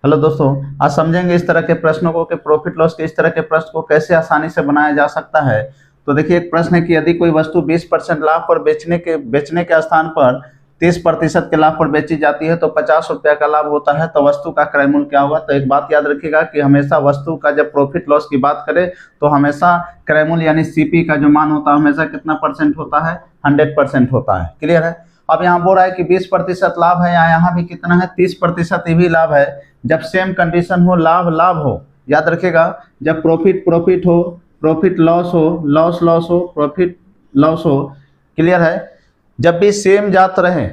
Hello दोस्तों, आज समझेंगे इस तरह के प्रश्नों को कि प्रॉफिट लॉस के इस तरह के प्रश्न को कैसे आसानी से बनाया जा सकता है। तो देखिए, एक प्रश्न है कि यदि कोई वस्तु 20% लाभ पर बेचने के स्थान पर 30% के लाभ पर बेची जाती है तो 50 रुपया का लाभ होता है, तो वस्तु का क्रय मूल्य क्या होगा। तो एक बात याद रखिएगा कि हमेशा वस्तु का जब प्रॉफिट लॉस की बात करें तो हमेशा क्रय मूल्य यानी सीपी का जो मान होता है हमेशा कितना परसेंट होता है, 100% होता है। क्लियर है। अब यहाँ बोल रहा है कि 20% लाभ है, यहाँ भी कितना है, 30% ये भी लाभ है। जब सेम कंडीशन हो, लाभ लाभ हो, याद रखिएगा, जब प्रॉफिट प्रॉफिट हो, प्रॉफिट लॉस हो, लॉस लॉस हो, प्रॉफिट लॉस हो। क्लियर है। जब भी सेम जात रहे,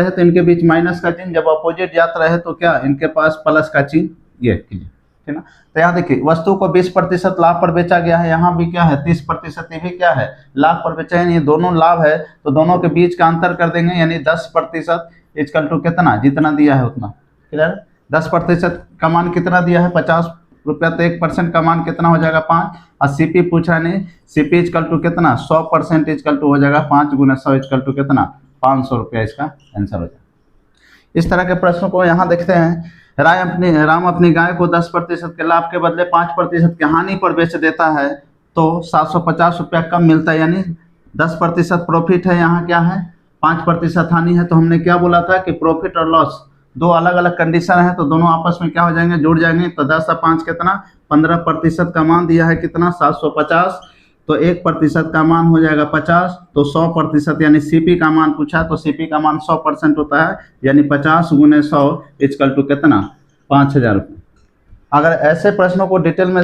तो इनके बीच माइनस का चिन्ह, जब अपोजिट जात रहे तो क्या, इनके पास प्लस का चिन्ह। ये क्लियर है ना। तो यहाँ देखिए, वस्तु को 20% लाभ पर बेचा गया है, यहाँ भी क्या है 30%, ये भी क्या है लाभ पर बेचा है। ये दोनों लाभ है तो दोनों के बीच का अंतर कर देंगे, यानी 10% इक्वल टू कितना, जितना दिया है उतना। क्लियर। 10% का मान कितना दिया है, 50 रुपया, तो 1% का मान कितना हो जाएगा 5। और सीपी पूछा नहीं, सीपी इक्वल टू कितना, 100% इक्वल टू हो जाएगा 5 गुना 100 इक्वल टू कितना, 500 रुपया इसका आंसर हो जाएगा। इस तरह के प्रश्नों को यहाँ देखते हैं। राम अपनी गाय को 10% के लाभ के बदले 5% की हानि पर बेच देता है तो 750 रुपया कम मिलता है, यानी 10% प्रॉफिट है, यहाँ क्या है 5% हानि है। तो हमने क्या बोला था कि प्रॉफिट और लॉस दो अलग अलग कंडीशन है, तो दोनों आपस में क्या हो जाएंगे, जुड़ जाएंगे। तो 10 और 5 कितना, 15% का मान दिया है कितना, 750, तो 1% का मान हो जाएगा 50, तो 100% यानी सीपी का मान पूछा तो सीपी का मान 100% होता है, यानी 50 गुने 100 इक्वल टू कितना, 5000 रुपये। अगर ऐसे प्रश्नों को डिटेल में